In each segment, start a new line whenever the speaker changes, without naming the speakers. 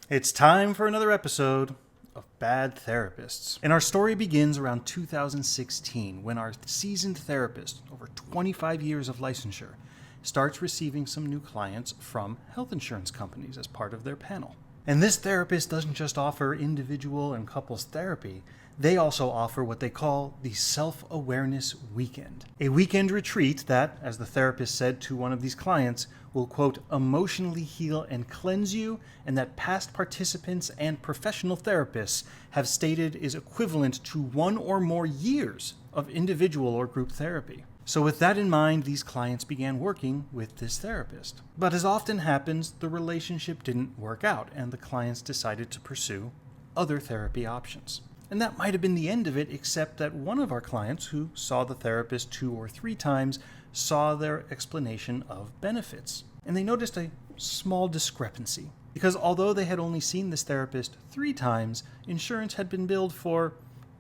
It's time for another episode of Bad Therapists. And our story begins around 2016 when our seasoned therapist, over 25 years of licensure, starts receiving some new clients from health insurance companies as part of their panel. And this therapist doesn't just offer individual and couples therapy, they also offer what they call the Self-Awareness Weekend. A weekend retreat that, as the therapist said to one of these clients, will, quote, emotionally heal and cleanse you, and that past participants and professional therapists have stated is equivalent to 1 or more years of individual or group therapy. So with that in mind, these clients began working with this therapist. But as often happens, the relationship didn't work out, and the clients decided to pursue other therapy options. And that might have been the end of it, except that one of our clients, who saw the therapist 2 or 3 times, saw their explanation of benefits. And they noticed a small discrepancy. Because although they had only seen this therapist 3 times, insurance had been billed for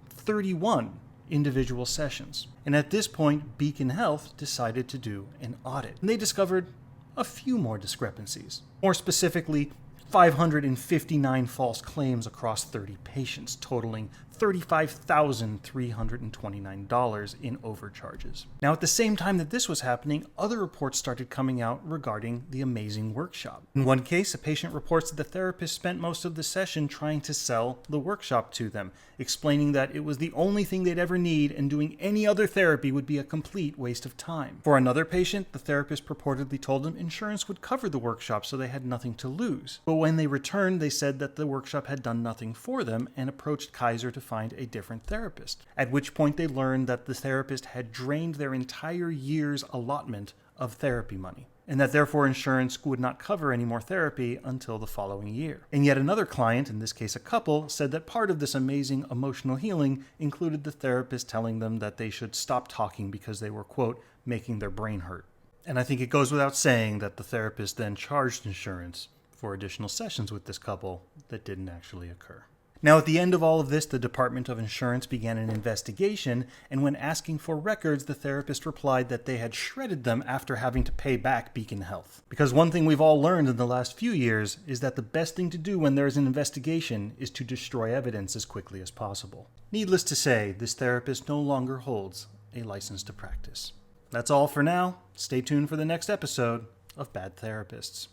31 individual sessions. And at this point, Beacon Health decided to do an audit. And they discovered a few more discrepancies. More specifically, 559 false claims across 30 patients, totaling $35,329 in overcharges. Now, at the same time that this was happening, other reports started coming out regarding the amazing workshop. In one case, a patient reports that the therapist spent most of the session trying to sell the workshop to them, explaining that it was the only thing they'd ever need and doing any other therapy would be a complete waste of time. For another patient, the therapist purportedly told them insurance would cover the workshop, so they had nothing to lose. But when they returned, they said that the workshop had done nothing for them and approached Kaiser to find a different therapist, at which point they learned that the therapist had drained their entire year's allotment of therapy money, and that therefore insurance would not cover any more therapy until the following year. And yet another client, in this case a couple, said that part of this amazing emotional healing included the therapist telling them that they should stop talking because they were, quote, making their brain hurt. And I think it goes without saying that the therapist then charged insurance for additional sessions with this couple that didn't actually occur. Now, at the end of all of this, the Department of Insurance began an investigation, and when asking for records, the therapist replied that they had shredded them after having to pay back Beacon Health. Because one thing we've all learned in the last few years is that the best thing to do when there is an investigation is to destroy evidence as quickly as possible. Needless to say, this therapist no longer holds a license to practice. That's all for now. Stay tuned for the next episode of Bad Therapists.